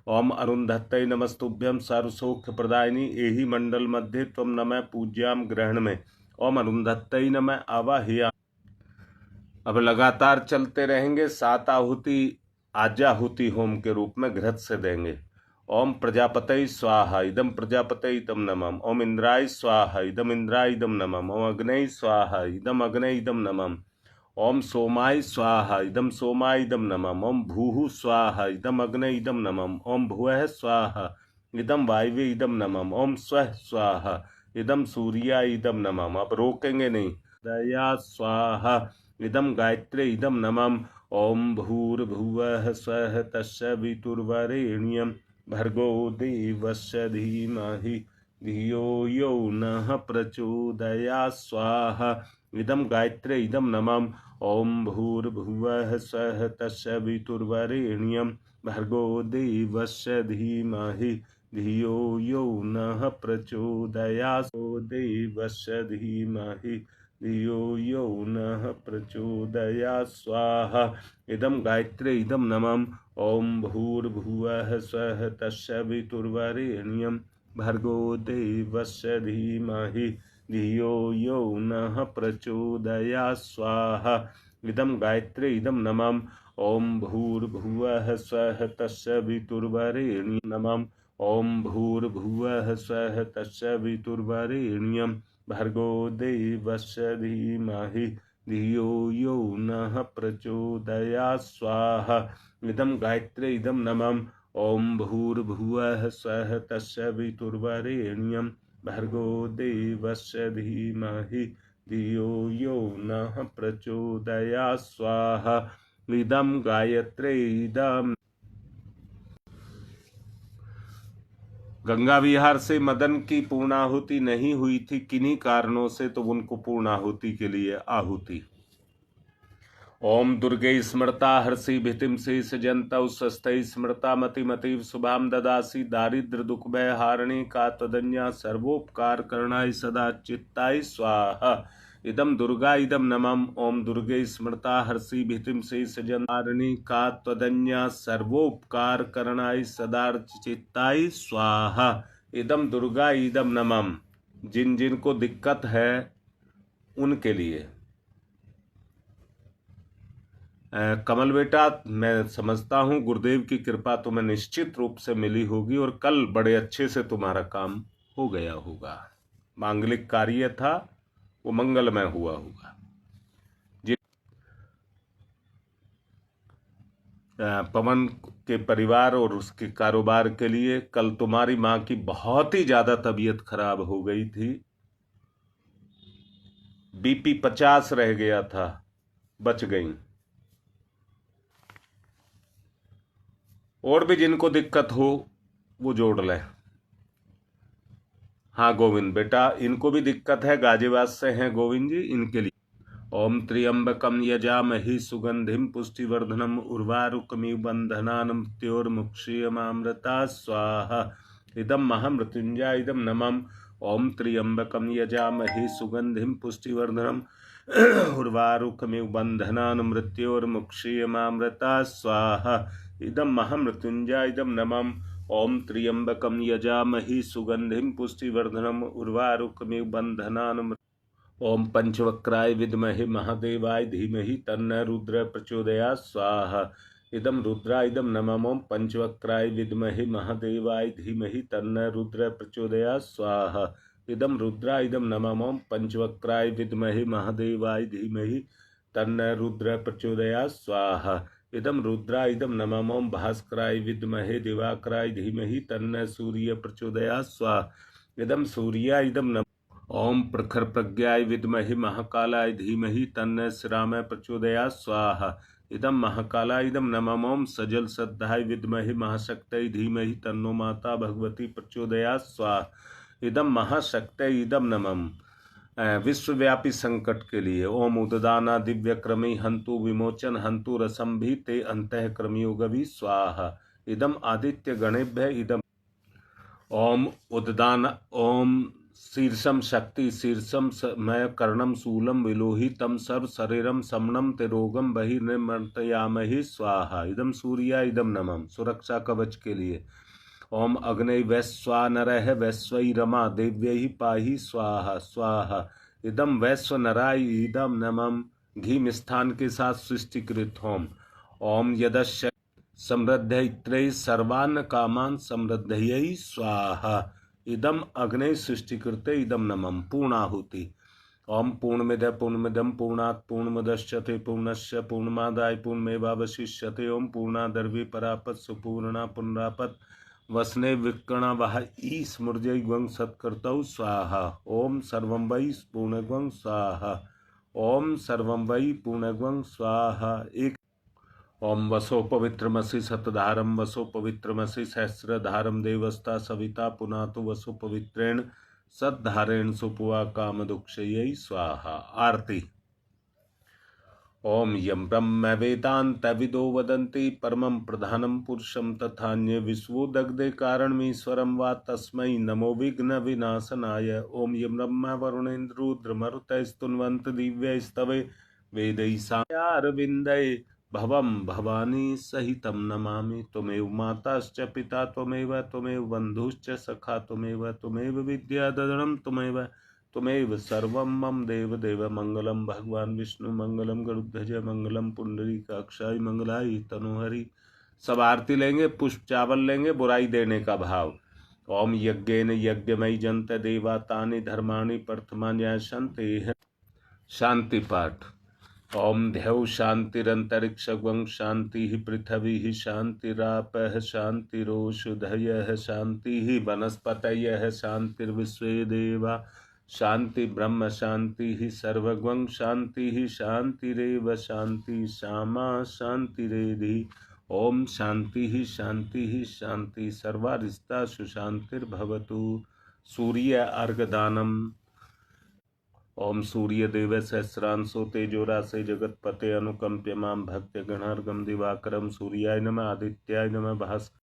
ओम अरुंधत्यै नमस्तुभ्यं सर्वसौख्य प्रदायिनी एहि मंडल मध्ये त्वं नमः पूज्यां ग्रहण में ओम अरुंधत्यै नमः आवाहयामि। अब लगातार चलते रहेंगे। 7 आहुति आज्याहुति होम के रूप में घृत से देंगे। ओम प्रजापतये स्वाहा इदम प्रजापतये इदम नमः। ओम इंद्राय स्वाहा इदम इंद्राय इदम नमः। ओम अग्नये स्वाहा इदम अग्नये इदम नमः। ओम सोमाय स्वाहा इदम सोमाय इदम नमः। ओम भूः स्वाहा इदम अग्नये इदम नमः। ओम भुवः स्वाहा इदम वायवे इदम नमः। ओम स्वः स्वाहा इदम सूर्याय इदम नमः। अब रोकेंगे नहीं। दया स्वाहा इदम गायत्रे इदम नमः। ओम भूर्भुवः स्वः तस्य वितुर्वरेण्यं भर्गो देवस्य धीमहि धियो यो नः प्रचोदयात् स्वाहा इदम गायत्रे इदम नमः। ओम भूर्भुवः स्वः तस्य वितुर्वरेण्यं भर्गो देवस्य धीमहि धियो यो नः प्रचोदयात् देवस्य धीमहि धियो यो नः प्रचोदयात् स्वाहा। इदं गायत्रे इदं नमः। ओम भूर्भुवः स्वः तत्सवितुर्वरेण्यं भर्गो देवस्य धीमहि धियो यो नः प्रचोदयात् स्वाहा। इदं गायत्रे इदं नमः। ओम भूर्भुवः स्वः तत्सवितुर्वरेण्यं नमः। ओम भूर्भुवः स्वः तत्सवितुर्वरेण्यं भर्गो देवस्य धीमहि धियो यो नः प्रचोदयात् स्वाहा। इदं गायत्रे इदं नमः। ओम भूर्भुवः स्वः तत्सवितुर्वरेण्यं भर्गो देवस्य धीमहि धियो यो नः प्रचोदयात् स्वाहा। इदं गायत्रे इदं। गंगा विहार से मदन की पूर्णाहुति नहीं हुई थी किन्हीं कारणों से, तो उनको पूर्णाहुति के लिए आहुति। ओम दुर्गे स्मृता हर्षि भितिम शेष जनता स्वस्थ स्मृता मतिमतीव शुभाम ददासी दारिद्र दुख भय हारिणी का तदन्या सर्वोपकार करणाय सदा चित्ताय स्वाहा। इदम दुर्गा इदम नमः। ओम दुर्गे स्मृता हर्षि भितिम शेष जनतारिणी का त्वदन्या सर्वोपकार करणाय सदा चित्ताय स्वाहा। इदम दुर्गा इदम नमः। जिन जिन को दिक्कत है उनके लिए। कमल बेटा, मैं समझता हूँ गुरुदेव की कृपा तुम्हें निश्चित रूप से मिली होगी और कल बड़े अच्छे से तुम्हारा काम हो गया होगा। मांगलिक कार्य था वो मंगलमय हुआ होगा। पवन के परिवार और उसके कारोबार के लिए कल तुम्हारी माँ की बहुत ही ज्यादा तबीयत खराब हो गई थी। बीपी 50 रह गया था, बच गई। और भी जिनको दिक्कत हो वो जोड़ लें। हाँ गोविंद बेटा, इनको भी दिक्कत है, गाजियाबाद से हैं गोविंद जी, इनके लिए। ओम त्र्यंबकम यजामहि सुगंधिम पुष्टिवर्धनम उर्वारुकमिव बंधनान् मृत्योर्मुक्षीयमामृता स्वाहा। इदं महामृत्युंजय इदं नमः। ओम त्र्यंबकम यजामहि सुगंधिम पुष्टिवर्धनम उर्वारुकमिव बंधनान् मृत्योर्मुक्षीयमामृता स्वाहा। इदं महामृत्युंजय इदं नमः। ओम त्र्यंबकम यजामहि सुगंधिम पुष्टिवर्धनम उर्वारुकमिव बंधनान्। ओम पंचवक्राय विद्महे महादेवाय धीमहि तन्नः रुद्र प्रचोदयात् स्वाहा। इदं रुद्राय इदं नमः। ओम पंचवक्राय विद्महे महादेवाय धीमहि तन्नः रुद्र प्रचोदयात् स्वाहा। इदं रुद्राय इदं नमः। ओम पंचवक्राय विद्महे महादेवाय धीमहि तन्नः रुद्र प्रचोदयात् स्वाहा। इदं रुद्राय इदं नमः। ओम भास्कराय विद्महे दिवाकराय धीमहि तन्नः सूर्य प्रचोदयात् स्वाहा। इदं सूर्याय इदं नमः। ओम प्रखर प्रज्ञाय विद्महे महाकालाय धीमहि तन्नः श्रामाय प्रचोदयात् स्वाहा। इदं महाकालाय इदं नमः। ओम सजल श्रद्धाय विद्महे महाशक्तये धीमहि तन्नो माता भगवती प्रचोदयात् स्वाहा। इदं महाशक्तये इदं नमः। विश्वव्यापी संकट के लिए ओम उददाना दिव्य क्रमी हंतु विमोचन हंतु रसम भी ते अंतः क्रमयोगवी स्वाहा। इदं आदित्य गणेभ्य इदं। ओम उददान ओम शीर्षम शक्ति शीर्षम मय कर्णम शूलम विलोहितम सर्व शरीरम समनम तिरोगम बहिर्निमर्तयामहि स्वाहा। इदम सूर्या इदम नमः। सुरक्षा कवच के लिए ओम अग्नि वैश्वानरः वैश्वैरमा देव्यै पाहि स्वाहा स्वाहा। इदम वैश्वनराय इदम नमः। घी मिष्ठान के साथ सृष्टिकृत होम। ओम यदस्य समृद्धयै सर्वान् कामान् समृद्धयै स्वाहा। इदम अग्नि सृष्टिकृते इदम नमः। पूर्णाहुति। ओम पूर्णमिद पूर्णमिदम पूर्णात् पूर्णमुदच्यते पूर्णस्य पूर्णमादाय पूर्णमेवावशिष्यते। ओम पूर्णादर्वे परापत सुपूर्णा पुनरापत वसने विकर्ण वह स्मृजय ग्वं सत्कर्तौ स्वाहा। ओम सर्वं वै पूर्णग्वं स्वाहा। ओम सर्वं वै पूर्णग्वं स्वाहा। एक ओम वसो पवित्रमसि सतधारम वसो पवित्रमसि सहस्रधारम देवस्ता सविता पुनातु वसो पवित्रेण सद्धारेण सुपुआ काम दुक्षयै स्वाहा। आरती। ओम यं ब्रह्म वेदान्तविदो वदन्ति परमं प्रधानं पुरुषं तथान्ये विश्वो दग्धे कारणमीश्वरं वा तस्मै नमो विघ्नविनाशनाय। ओम यं ब्रह्मा वरुणेन्द्रुद्रमरुतैस्तुन्वन्त दिव्यैस्तवे वेदैः सायारविन्दये भवं भवानी सहितं नमामि। त्वमेव माताश्च पिता त्वमेव बन्धुश्च सखा त्वमेव विद्याधरणं त्वमेव सर्वं मम देव मंगलम भगवान विष्णु मंगलम गरुड़ध्वज मंगलम पुंडरीकाक्षाय मंगलाय तनुहरि। सब आरती लेंगे, पुष्प चावल लेंगे, बुराई देने का भाव। ओम यज्ञेन यज्ञमयी जंत देवा तानि धर्माणि प्रथमान्यासन्ते। शांति पाठ। ओम ध्यौ शांतिरंतरिक्षं शांति पृथ्वी शांतिरापः शांतिरोषधयः शांति वनस्पतयः शांतिर्विश्वे देवा शांति ब्रह्म शांति सर्वगं शांति शांतिरेव शांति सामा शांतिरेधि। ओम शांति शांति शांति सर्वारिष्टा सुशांतिर्भवतु। सूर्य अर्घदानम। ओम सूर्यदेव सहस्रांशो तेजोराशे जगत्पते अनुकंप्य मां भक्त गणार्गम दिवाकरम सूर्याय नमः आदित्याय नमः भास्कर